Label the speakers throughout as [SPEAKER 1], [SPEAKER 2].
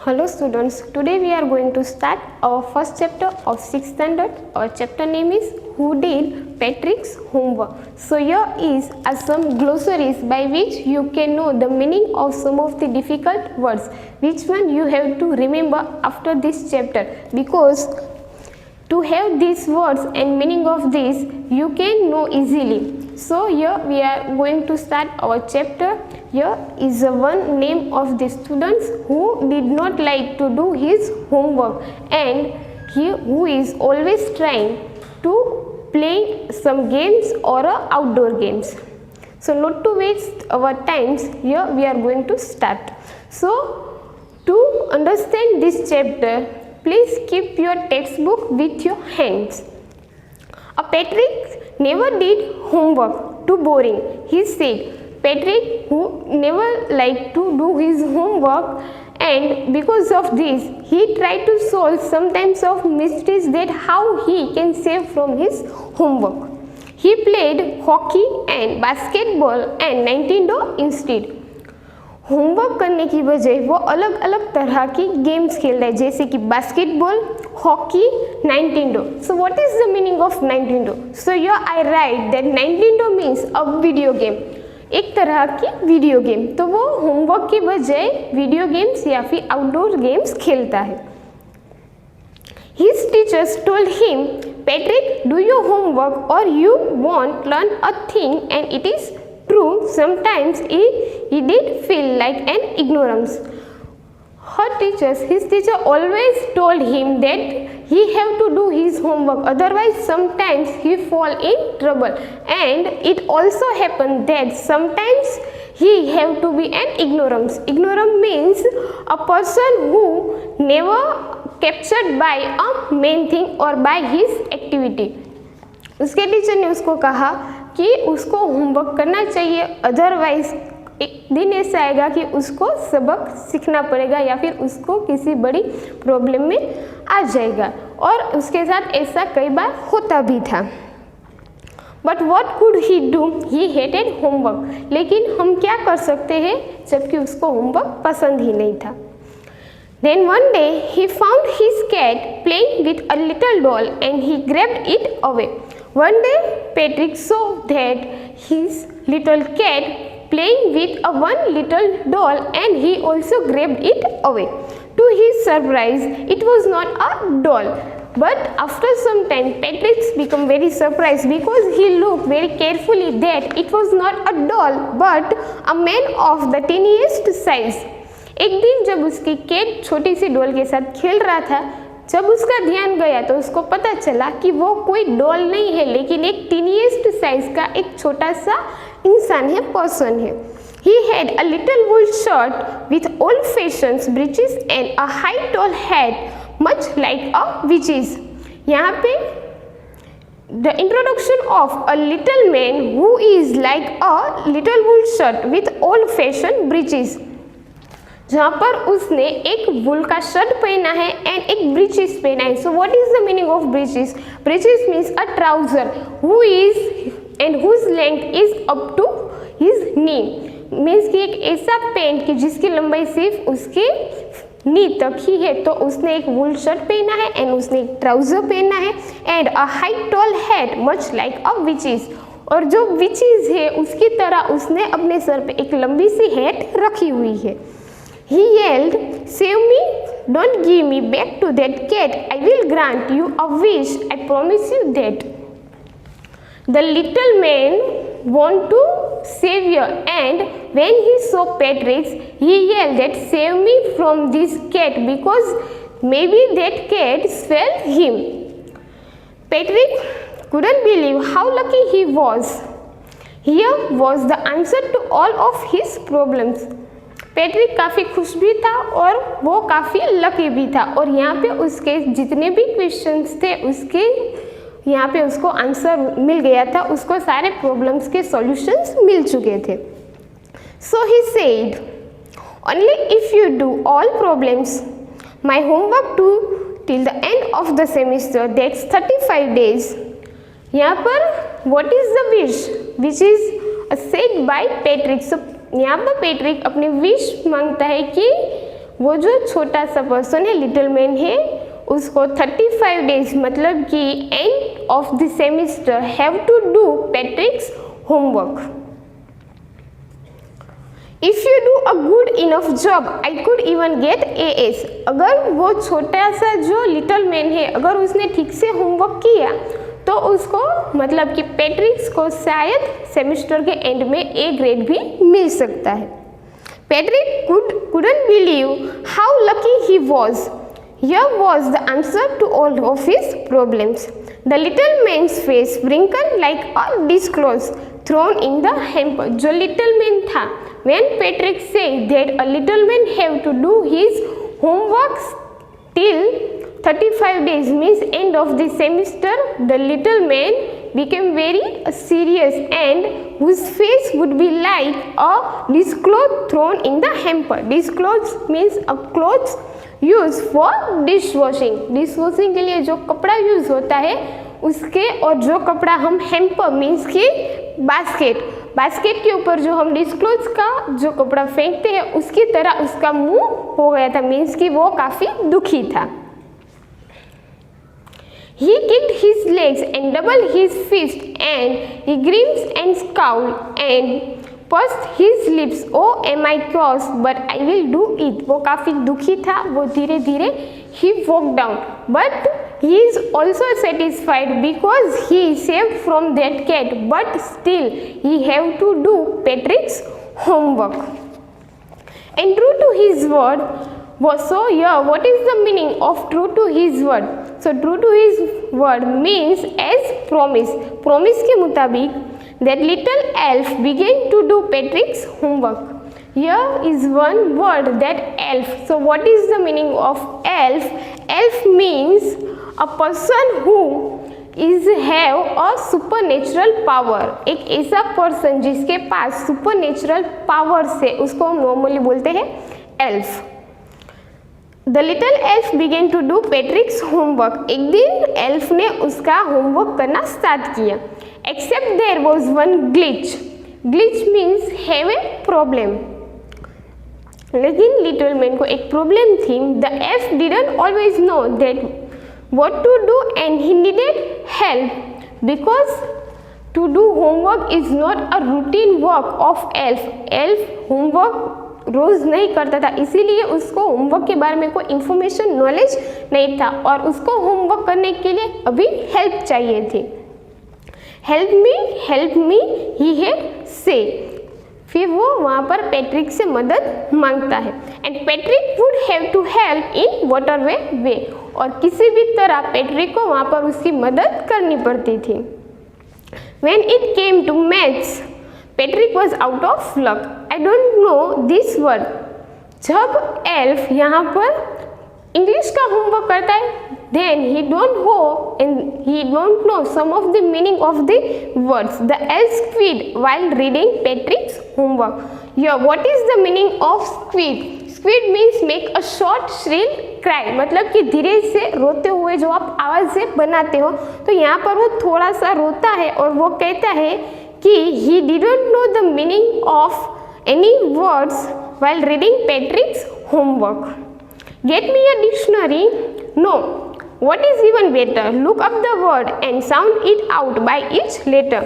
[SPEAKER 1] Hello students, today we are going to start our first chapter of 6th standard. Our chapter name is Who Did Patrick's Homework. So here is some glossaries by which you can know the meaning of some of the difficult words. Which one you have to remember after this chapter, because to have these words and meaning of this you can know easily. So here we are going to start our chapter. Here is one name of the students who did not like to do his homework and who is always trying to play some games or outdoor games. So not to waste our times, here we are going to start. So to understand this chapter, please keep your textbook with your hands. Patrick never did homework, too boring, he said. Patrick, who never liked to do his homework, and because of this he tried to solve some types of mysteries that how he can save from his homework. He played hockey and basketball and Nintendo instead. Homework करने की बजाय वो अलग अलग तरह की games खेल रहे हैं, जैसे कि basketball, hockey, Nintendo. So what is the meaning of Nintendo? So here I write that Nintendo means a video game, एक तरह की वीडियो गेम. तो वो होमवर्क की बजाय वीडियो गेम्स या फिर आउटडोर गेम्स खेलता है. His teachers told him, Patrick, do your homework or you won't learn a thing, and it is true, sometimes he did feel like an ignorance. His teacher always told him that he have to do his homework, otherwise sometimes he fall in trouble. And it also happened that sometimes he have to be an ignorance. Ignorant means a person who never captured by a main thing or by his activity. उसके teacher ने उसको कहा कि उसको homework करना चाहिए, otherwise एक दिन ऐसा आएगा कि उसको सबक सीखना पड़ेगा या फिर उसको किसी बड़ी प्रॉब्लम में आ जाएगा. और उसके साथ ऐसा कई बार होता भी था. But what could he do? He hated homework. लेकिन हम क्या कर सकते हैं जबकि उसको होमवर्क पसंद ही नहीं था. Then one day he found his cat playing with a little doll and he grabbed it away. One day Patrick saw that his little cat playing with a one little doll and he also grabbed it away. To his surprise, it was not a doll. But after some time Patrick became very surprised because he looked very carefully that it was not a doll but a man of the tiniest size. एक दिन जब उसकी cat छोटी C double के साथ खेल रहा था, जब उसका ध्यान गया तो उसको पता चला कि वो कोई डॉल नहीं है लेकिन एक टीनिएस्ट साइज का एक छोटा सा इंसान है, पर्सन है. He had a little wool shirt with old-fashioned breeches and a high tall hat, much like a witch's. यहाँ पे the introduction of a little man who is like a little wool shirt with old-fashioned breeches. जहाँ पर उसने एक वुल का shirt पहना है and एक ब्रीचेस पहना है. So what is the meaning of breeches? Breeches means a trouser who is and whose length is up to his knee. Means कि एक ऐसा पैंट कि जिसकी लंबाई सिर्फ उसके नी तक ही है. तो उसने एक वुल शर्ट पहना है एंड उसने एक ट्राउजर पहना है and a high tall hat much like a witches. और जो विचेस है उसकी तरह उसने अपने सर पे एक लंबी सी हैट रखी हुई है. He yelled, save me, don't give me back to that cat, I will grant you a wish, I promise you that. The little man wanted to save you, and when he saw Patrick, he yelled that save me from this cat because maybe that cat swallowed him. Patrick couldn't believe how lucky he was. Here was the answer to all of his problems. Patrick काफ़ी खुश भी था और वो काफ़ी lucky भी था. और यहाँ पे उसके जितने भी क्वेश्चंस थे उसके यहाँ पे उसको आंसर मिल गया था, उसको सारे प्रॉब्लम्स के सॉल्यूशंस मिल चुके थे. So he said, only if you do all problems my homework to till the end of the semester that's 35 days. यहाँ पर what is the wish which is said by Patrick. So यहाँ पर Patrick अपनी wish मांगता है कि वो जो छोटा सा पर्सन है, लिटिल मैन है, उसको 35 डेज मतलब कि end of the semester have to do Patrick's homework. If you do a good enough job I could even get AS. अगर वो छोटा सा जो लिटिल मैन है, अगर उसने ठीक से होमवर्क किया तो उसको मतलब कि पैट्रिक्स को शायद सेमेस्टर के एंड में A ग्रेड भी मिल सकता है. Patrick couldn't believe how lucky he was. Here was the answer to all of his problems. The little man's face wrinkled like a disclose thrown in the hamper. जो little man था, when Patrick said that a little man have to do his homework till 35 days means end of the semester, the little man became very serious and whose face would be like a dishcloth thrown in the hamper. Dishcloth means a cloth used for dishwashing. dishwashing के लिए जो कपड़ा use होता है उसके, और जो कपड़ा हम हैम्पर मीन्स की बास्केट के ऊपर जो हम डिस्क्लोज का जो कपड़ा फेंकते हैं उसकी तरह उसका मुंह हो गया था, मीन्स कि वो काफ़ी दुखी था. He kicked his legs and doubled his fist and he grimaced and scowled and pursed his lips. Oh, am I cross? But I will do it. वो काफ़ी दुखी था, वो धीरे धीरे he walked down. But he is also satisfied because he saved from that cat. But still he have to do Patrick's homework. And true to his word. So here, what is the meaning of true to his word? So true to his word means as promise. Promise के मुताबिक that little elf began to do Patrick's homework. Here is one word, that elf. So what is the meaning of elf? Elf means a person who is have a supernatural power. एक ऐसा person जिसके पास supernatural powers है, उसको हम normally बोलते हैं elf. The little elf began to do Patrick's homework. एक दिन elf ने उसका होमवर्क करना स्टार्ट किया. Except there was one glitch. Glitch means have a problem. लेकिन लिटिल मैन को एक प्रॉब्लम थी. The elf didn't always know that what to do and he needed help because to do homework is not a routine work of elf. Elf homework रोज़ नहीं करता था, इसीलिए उसको homework के बारे में कोई इन्फॉर्मेशन नॉलेज नहीं था और उसको होमवर्क करने के लिए अभी हेल्प चाहिए थी. हेल्प मी ही हैड से. फिर वो वहाँ पर पैट्रिक से मदद मांगता है. And Patrick would have to help in whatever way. और किसी भी तरह पैट्रिक को वहाँ पर उसकी मदद करनी पड़ती थी. When it came to maths Patrick was out of luck. I don't know this word. जब एल्फ यहाँ पर इंग्लिश का होमवर्क करता है, then he don't know some of the meaning of the words. The elf squealed while reading Patrick's homework. Here, what is the meaning of squeal? Squeal means make a short shrill cry. मतलब कि धीरे से रोते हुए जो आप आवाज़ से बनाते हो, तो यहाँ पर वो थोड़ा सा रोता है और वो कहता है कि he didn't know the meaning of any words while reading Patrick's homework. Get me a dictionary? No. What is even better? Look up the word and sound it out by each letter.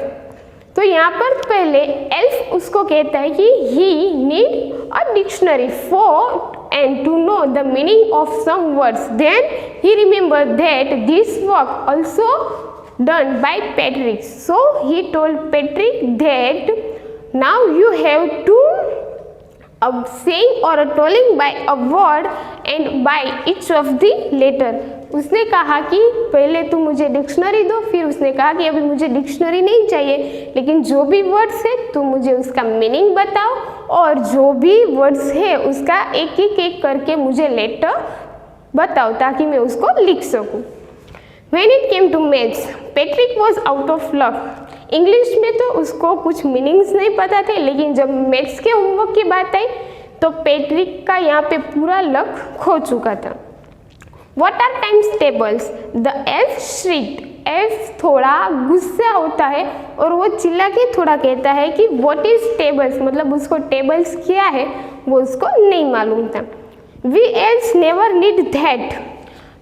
[SPEAKER 1] तो यहाँ पर पहले elf उसको कहता है कि he need a dictionary for and to know the meaning of some words. Then he remembered that this work also done by Patrick. So he told Patrick that now you have to saying or a telling by a word and by each of the letter. उसने कहा कि पहले तुम मुझे dictionary दो. फिर उसने कहा कि अभी मुझे डिक्शनरी नहीं चाहिए, लेकिन जो भी वर्ड्स है तुम मुझे उसका मीनिंग बताओ और जो भी वर्ड्स है उसका एक करके मुझे लेटर बताओ ताकि मैं उसको लिख सकूं. When it came to maths, Patrick was out of luck. English में तो उसको कुछ मीनिंग्स नहीं पता थे, लेकिन जब मैथ्स के होमवर्क की बात आई तो पैट्रिक का यहाँ पे पूरा लक खो चुका था. What are times tables? The elf shrieked. Elf थोड़ा गुस्सा होता है और वो चिल्ला के थोड़ा कहता है कि what is tables, मतलब उसको टेबल्स क्या है वो उसको नहीं मालूम था. We elves never need that.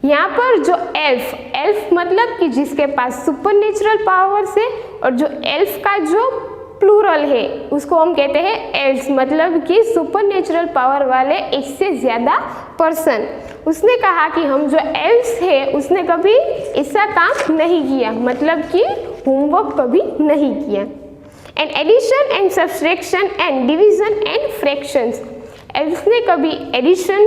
[SPEAKER 1] यहाँ पर जो एल्फ मतलब कि जिसके पास सुपरनेचुरल पावर्स है, और जो एल्फ का जो प्लूरल है उसको हम कहते हैं एल्स, मतलब कि सुपरनेचुरल पावर वाले एक से ज़्यादा पर्सन। उसने कहा कि हम जो एल्स है उसने कभी ऐसा काम नहीं किया, मतलब कि होमवर्क कभी नहीं किया। And addition and subtraction and division and fractions, elves ने कभी एडिशन,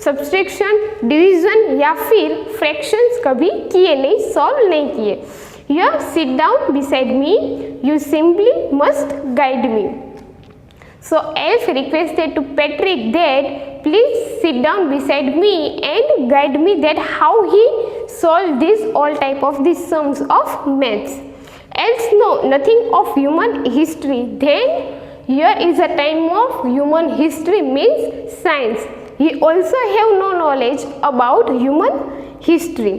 [SPEAKER 1] सब्सट्रैक्शन, डिवीजन या फिर फ्रैक्शंस कभी किए नहीं, सॉल्व नहीं किए। Here, sit down beside me. You simply must guide me. So Elf requested to Patrick that please sit down beside me and guide me that how he solved this all type of these sums of maths. Elves know nothing of human history. Then here is a time of human history means science. He also have no knowledge about human history.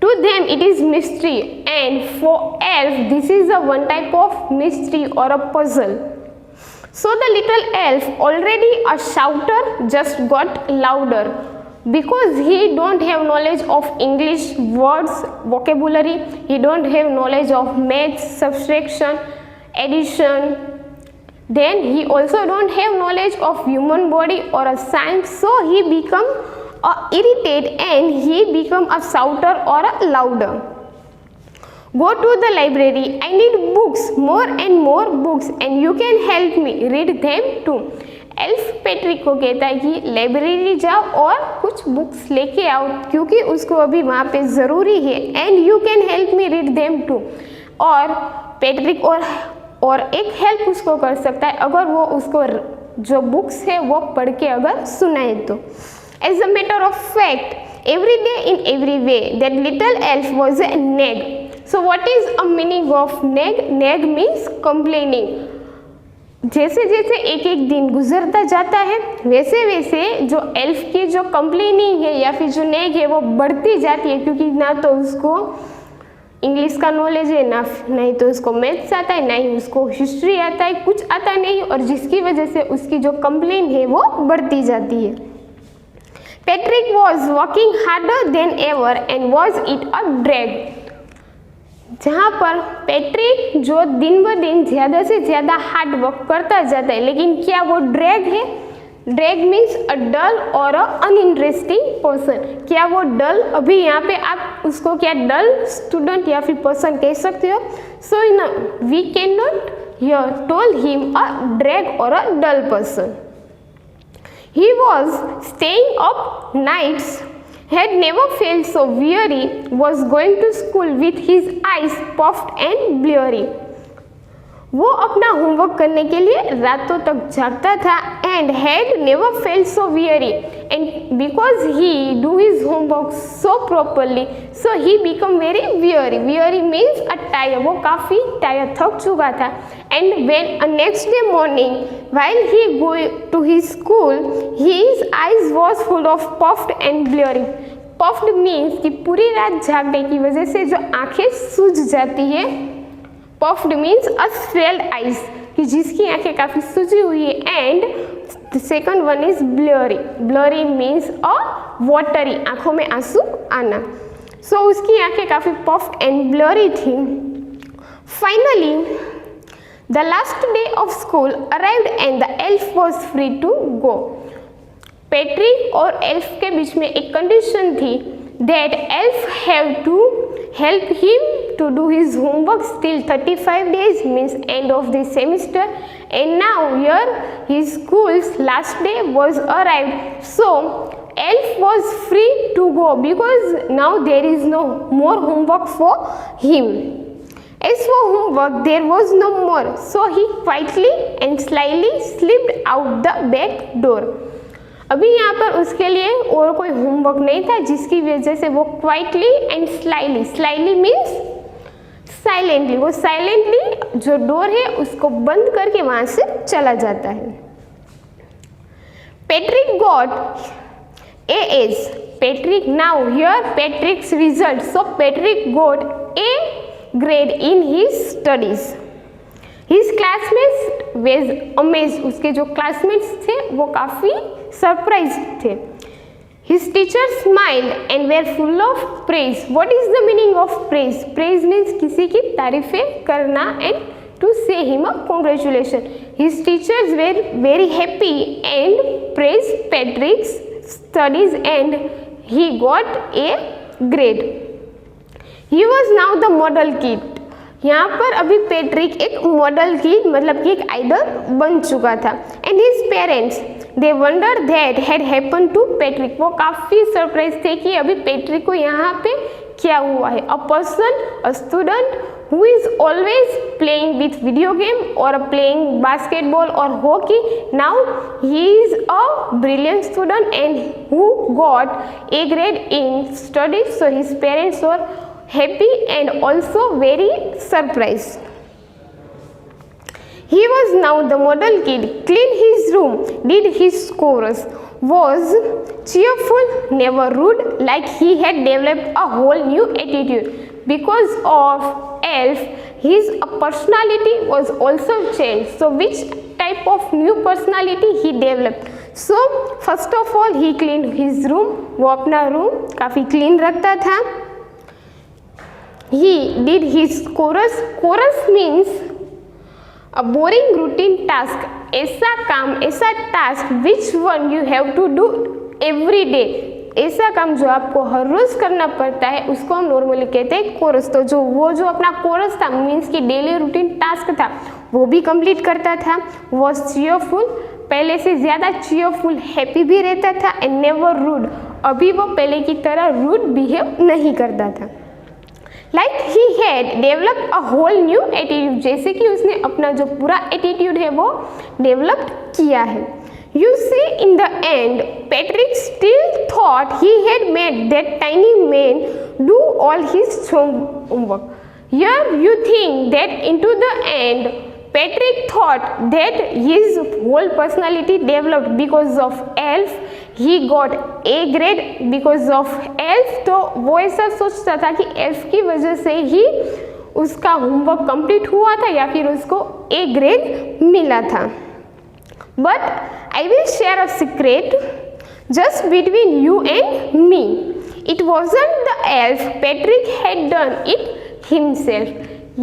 [SPEAKER 1] To them it is mystery, and for elf this is a one type of mystery or a puzzle. So the little elf, already a shouter, just got louder because he don't have knowledge of English words, vocabulary. He don't have knowledge of maths, subtraction, addition. Then he also don't have knowledge of human body or a science. So he become irritated and he become a shouter or a louder. Go to the library. I need books, more and more books, and you can help me read them too. Elf Patrick को कहता है कि library जाओ और कुछ books लेके आओ क्योंकि उसको अभी वहाँ पे ज़रूरी है। And you can help me read them too, और पैट्रिक और एक हेल्प उसको कर सकता है अगर वो उसको जो बुक्स है वो पढ़ के अगर सुनाए तो। As a matter of fact, every day in every way, that little elf was a nag. So what is a meaning of nag? Nag means complaining. जैसे जैसे एक एक दिन गुजरता जाता है वैसे वैसे जो एल्फ की जो कंप्लेनिंग है या फिर जो नेग है वो बढ़ती जाती है, क्योंकि ना तो उसको इंग्लिश का नॉलेज है, ना नहीं तो उसको मैथ्स आता है, ना ही उसको हिस्ट्री आता है, कुछ आता नहीं, और जिसकी वजह से उसकी जो कंप्लेन है वो बढ़ती जाती है। Patrick was working harder than ever and was it a drag? जहाँ पर पैट्रिक जो दिन ब दिन ज़्यादा से ज़्यादा हार्ड वर्क करता जाता है, लेकिन क्या वो ड्रैग है? ड्रैग मीन्स अ डल और अ अनइंटरेस्टिंग पर्सन। क्या वो डल, अभी यहाँ पे आप उसको क्या डल स्टूडेंट या फिर पर्सन कह सकते हो? So in we can not here told him a drag और a dull person. He was staying up nights, had never felt so weary, was going to school with his eyes puffed and bleary. वो अपना homework करने के लिए रातों तक जागता था and had never felt so weary, and because he do his homework so properly, so he become very weary. Weary means a tired. वो काफ़ी टायर थक चुका था। And when next day morning, while he go to his school, his eyes was full of puffed and bleary. Puffed means कि पूरी रात जागने की वजह से जो आंखें सूज जाती है। Puffed means a swelled eyes, कि जिसकी आंखें काफ़ी सूजी हुई है। And the second one is blurry. Blurry means a watery, आंखों में आंसू आना। सो उसकी आंखें काफ़ी पफ्ड एंड ब्लरी थी। Finally the last day of school arrived and the elf was free to go. Patrick और एल्फ के बीच में एक कंडीशन थी, that elf have to help him to do his homework still 35 days means end of the semester, and now here his school's last day was arrived, so elf was free to go because now there is no more homework for him. As for homework there was no more, so he quietly and slyly slipped out the back door. अभी यहाँ पर उसके लिए और कोई homework नहीं था, जिसकी वजह से वो quietly and slyly, slyly means silently, वो साइलेंटली जो डोर है उसको बंद करके वहाँ से चला जाता है। Patrick got A's, Patrick now hear Patrick's result, so Patrick got A grade in his studies. His classmates were amazed. उसके जो classmates थे वो काफ़ी surprised थे. His teachers smiled and were full of praise. What is the meaning of praise? Praise means किसी की तारीफें करना and to say him a congratulation. His teachers were very happy and praised Patrick's studies and he got a grade. He was now the model kid. यहाँ पर अभी Patrick एक model kid मतलब कि एक आइडल बन चुका था. And his parents they wonder that had happen to Patrick. वो काफ़ी सरप्राइज थे कि अभी पैट्रिक को यहाँ पे क्या हुआ है. A person, a student who is always playing with video game or playing basketball or hockey, now he is a brilliant student and who got A grade in studies. So his parents were happy and also very surprised. He was now the model kid, cleaned his room, did his chores, was cheerful, never rude, like he had developed a whole new attitude. Because of Elf, his personality was also changed. So which type of new personality he developed? So first of all he cleaned his room. वो अपना room काफ़ी clean रखता था. He did his chores. Chores means a boring routine task. ऐसा काम, ऐसा task which one you have to do every day. ऐसा काम जो आपको हर रोज करना पड़ता है उसको हम नॉर्मली कहते हैं कोरस. तो जो अपना कोरस था मीन्स कि डेली रूटीन टास्क था वो भी कंप्लीट करता था. वॉज चीयरफुल, पहले से ज़्यादा चीयरफुल, हैप्पी भी रहता था. एंड नेवर रूड, अभी वो पहले की तरह रूड बिहेव नहीं करता था. Like he had develop a whole new attitude, जैसे कि उसने अपना जो पूरा एटीट्यूड है वो डेवलप किया है. You see, in the end, Patrick still thought he had made that tiny man do all his homework. Here you think that into the end, Patrick thought that his whole personality developed because of Elf. He got A grade because of Elf. तो वो ऐसा सोचता था कि Elf की वजह से ही उसका होमवर्क कंप्लीट हुआ था या फिर उसको A ग्रेड मिला था. But I will share a secret just between you and me. It wasn't the elf. Patrick had done it himself.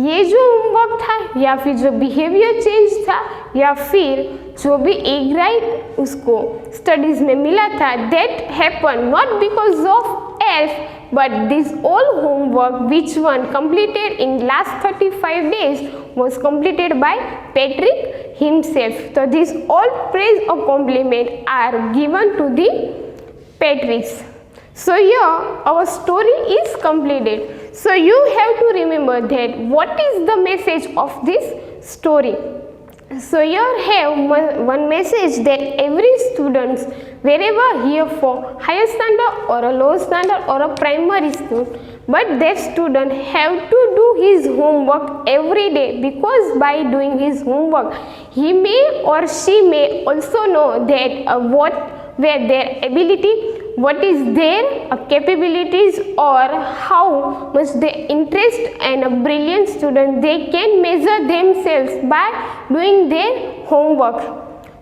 [SPEAKER 1] ये जो होमवर्क था या फिर जो बिहेवियर चेंज था या फिर जो भी ए ग्रेड उसको स्टडीज में मिला था, that happen not because of elf but this all homework which one completed in last 35 days was completed by Patrick himself. So this all praise or compliment are given to the Patricks. So here our story is completed. So you have to remember that what is the message of this story. So here have one message that every students wherever here for higher standard or a lower standard or a primary school, but that student have to do his homework every day, because by doing his homework he may or she may also know that what were their ability, what is their capabilities, or how much they interest, and a brilliant student they can measure themselves by doing their homework.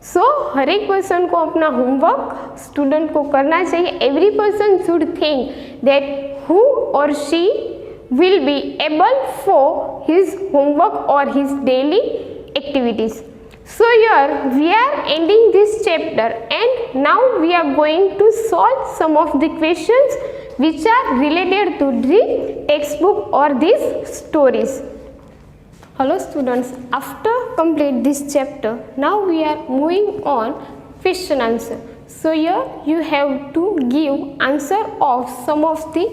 [SPEAKER 1] So हर एक person को अपना homework student को करना चाहिए. Every person should think that who और she will be able for his homework or his daily activities. So here we are ending this chapter and now we are going to solve some of the questions which are related to the textbook or these stories. Hello students, after complete this chapter, now we are moving on question answer. So here you have to give answer of some of the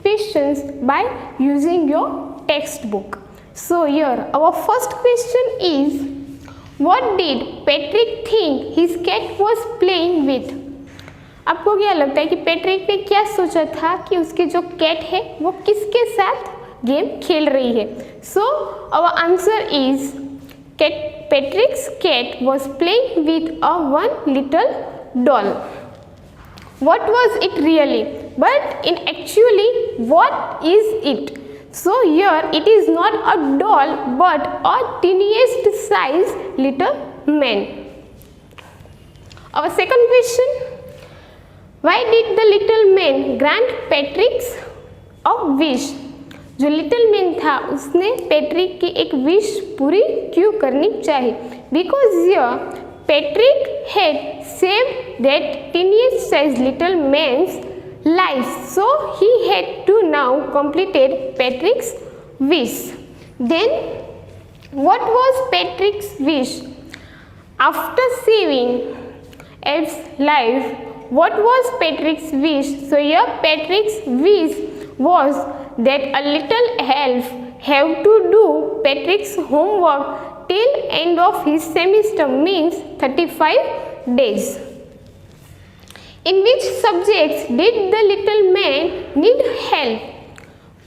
[SPEAKER 1] questions by using your textbook. So here our first question is, what did Patrick think his cat was playing with? आपको क्या लगता है कि Patrick ने क्या सोचा था कि उसकी जो कैट है वो किसके साथ गेम खेल रही है? So our answer is Patrick's cat was playing with a one little doll. What was it really? But in actually, what is it? So here it is not a doll but a tiniest size little man. Our second question, why did the little man grant Patrick a wish? जो little man था उसने Patrick की एक wish पूरी क्यों करनी चाहिए? Because Patrick had saved that tiniest size little man's life, so he had to now completed Patrick's wish. Then what was Patrick's wish? After saving elf's life, what was Patrick's wish? So here Patrick's wish was that a little elf have to do Patrick's homework till end of his semester, means 35 days. In which subjects did the little man need help?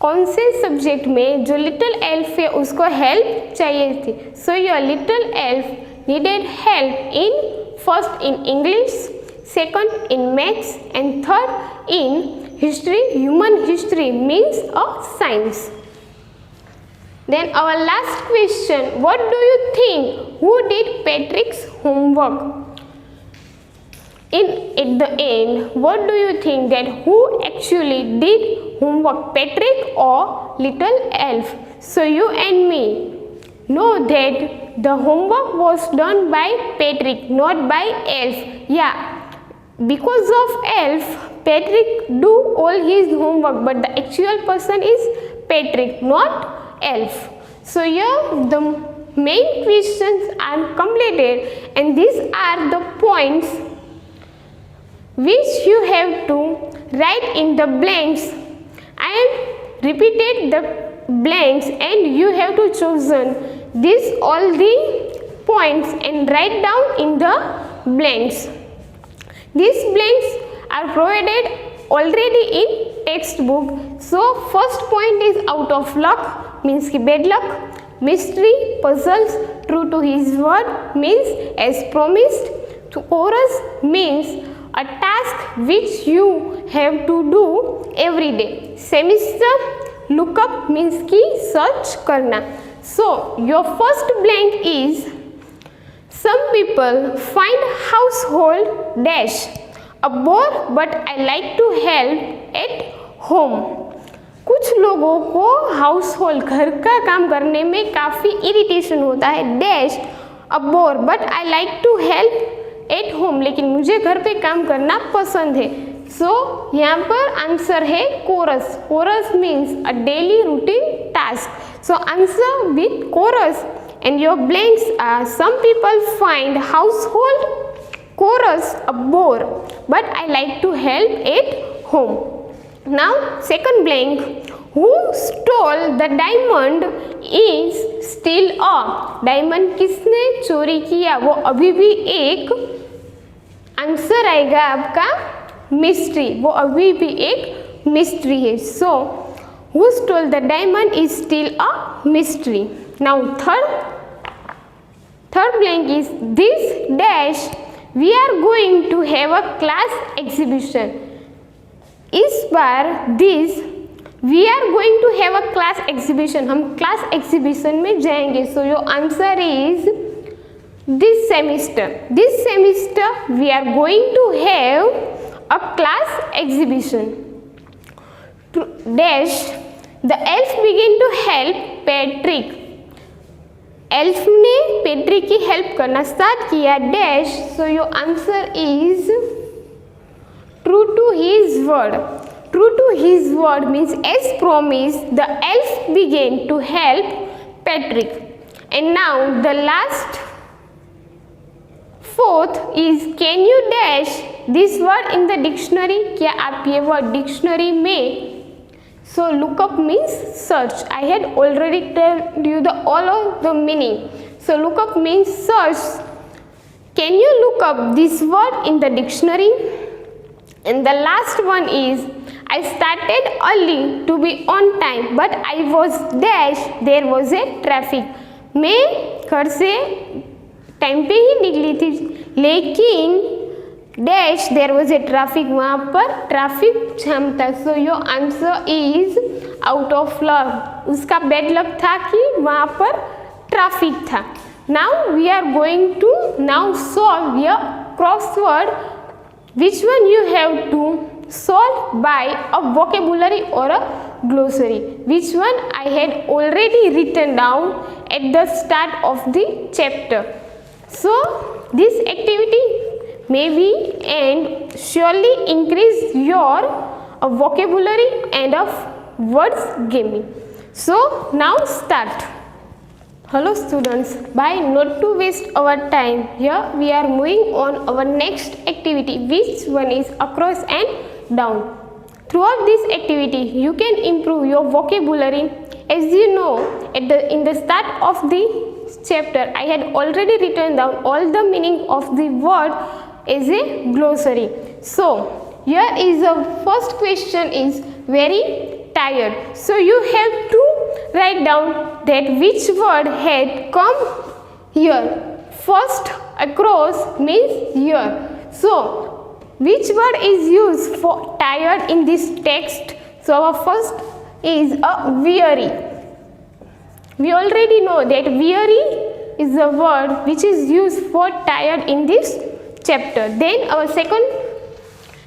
[SPEAKER 1] कौन से subject में जो little elf है उसको help चाहिए थी? So your little elf needed help in first in English, second in maths, and third in history. Human history means a science. Then our last question, what do you think, who did Patrick's homework? At the end, what do you think that who actually did homework, Patrick or little elf? So you and me know that the homework was done by Patrick, not by elf. Yeah, because of elf, Patrick do all his homework, but the actual person is Patrick, not elf. So here the main questions are completed, and these are the points which you have to write in the blanks. I have repeated the blanks and you have to chosen this all the points and write down in the blanks. These blanks are provided already in textbook. So first point is out of luck, means ki bad luck. Mystery, puzzles, true to his word, means as promised. To chorus means a task which you have to do every day. Semester, look up means ki search karna. So your first blank is, some people find household dash a bore but I like to help at home. कुछ लोगों को house hold घर का काम करने में काफ़ी irritation होता है, dash a bore but I like to help at home, लेकिन मुझे घर पे काम करना पसंद है. सो यहाँ पर आंसर है chores. Chores means a daily routine task. So answer with chores. And your blanks are, some people find household chores a bore but I like to help at home. Now second blank, who stole the diamond is still a. diamond किसने चोरी किया वो अभी भी एक answer आएगा आपका mystery, वो अभी भी एक मिस्ट्री है. सो who stole the diamond is still a mystery. Now third blank is, this dash we are going to have a class exhibition. इस बार this we are going to have a class exhibition, हम class exhibition में जाएंगे. So your answer is this semester. This semester we are going to have a class exhibition. Dash the elf began to help Patrick. Elf ने Patrick की help करना start किया, dash. So your answer is true to his word. True to his word means as promise the elf began to help Patrick. And now the last fourth is, can you dash this word in the dictionary. क्या आप ये word dictionary में? So look up means search. I had already told you all of the meaning. So look up means search. Can you look up this word in the dictionary? And the last one is, I started early to be on time but I was dash there was a traffic. मैं घर से time पे ही निकली थी लेकिन dash there was a traffic, वहाँ पर traffic jam था. So your answer is out of luck. उसका बैड लक था कि वहाँ पर ट्रैफिक था. Now we are going to now solve your crossword. Which one you have to solve by a vocabulary or a glossary. Which one I had already written down at the start of the chapter. So this activity maybe and surely increase your vocabulary and of words gaming. So now start. Hello students, by not to waste our time, here we are moving on our next activity, which one is across and down. Throughout this activity you can improve your vocabulary. As you know, in the start of the chapter I had already written down all the meaning of the word as a glossary. So here is the first question is very tired. So you have to write down that which word had come here. First, across means here. So which word is used for tired in this text? So our first is a weary. We already know that weary is the word which is used for tired in this chapter. Then our second,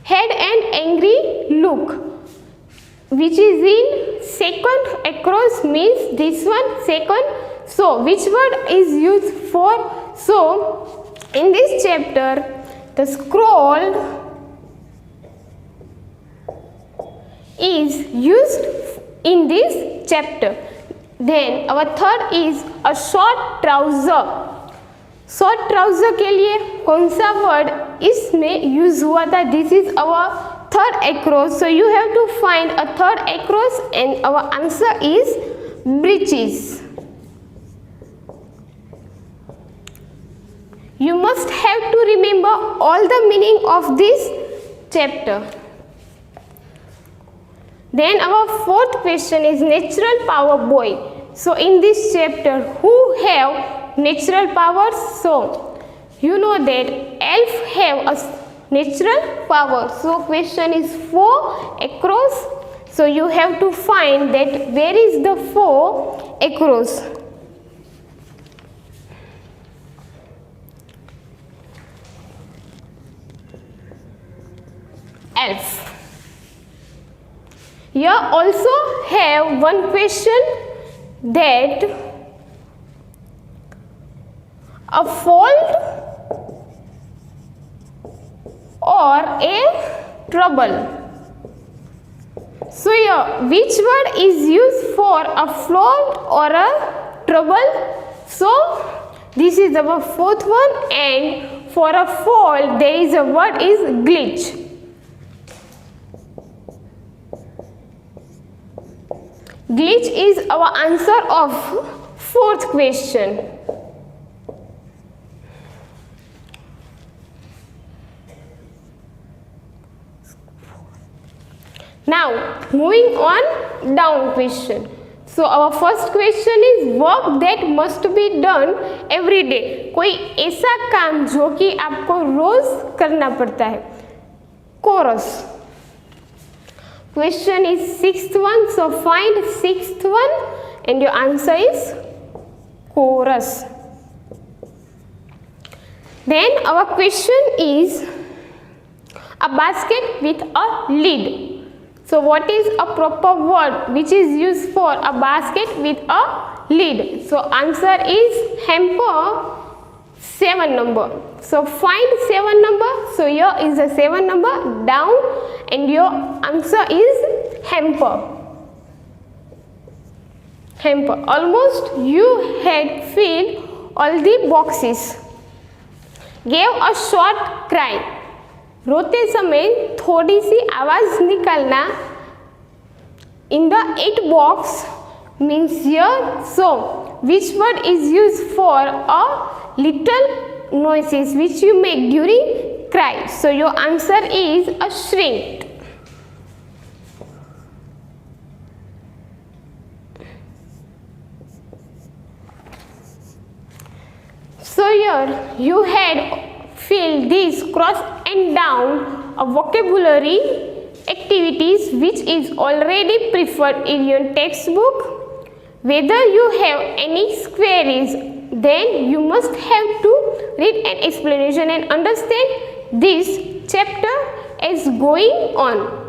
[SPEAKER 1] had an angry look, which is in second. Across means this one, second. So which word is used for? So in this chapter the scrolled is used in this chapter. Then our third is a short trouser. Short trouser के लिए कौन सा word इसमें use हुआ था? This is our third across. So you have to find a third across and our answer is breeches. You must have to remember all the meaning of this chapter. Then our fourth question is natural power boy. So in this chapter who have natural powers? So you know that elf have a natural power. So question is 4 across. So you have to find that where is the 4 across. Elf. Here also have one question that a fault or a trouble. So here which word is used for a fault or a trouble? So this is our fourth one, and for a fault there is a word is glitch. Glitch is our answer of fourth question. Now moving on down question. So our first question is work that must be done every day. कोई ऐसा काम जो कि आपको रोज करना पड़ता है. Chorus. Question is sixth one. So find sixth one and your answer is chorus. Then our question is a basket with a lid. So what is a proper word which is used for a basket with a lid? So answer is hamper, 7 number. So find 7 number. So here is a 7 number down and your answer is hamper. Hamper. Almost you had filled all the boxes. Gave a short cry. रोते समय थोड़ी सी आवाज निकालना. In the 8 box means here. So which word is used for a little noises which you make during cry? So your answer is a shriek. So here you had fill these cross and down a vocabulary activities which is already preferred in your textbook. Whether you have any queries, then you must have to read an explanation and understand this chapter as going on.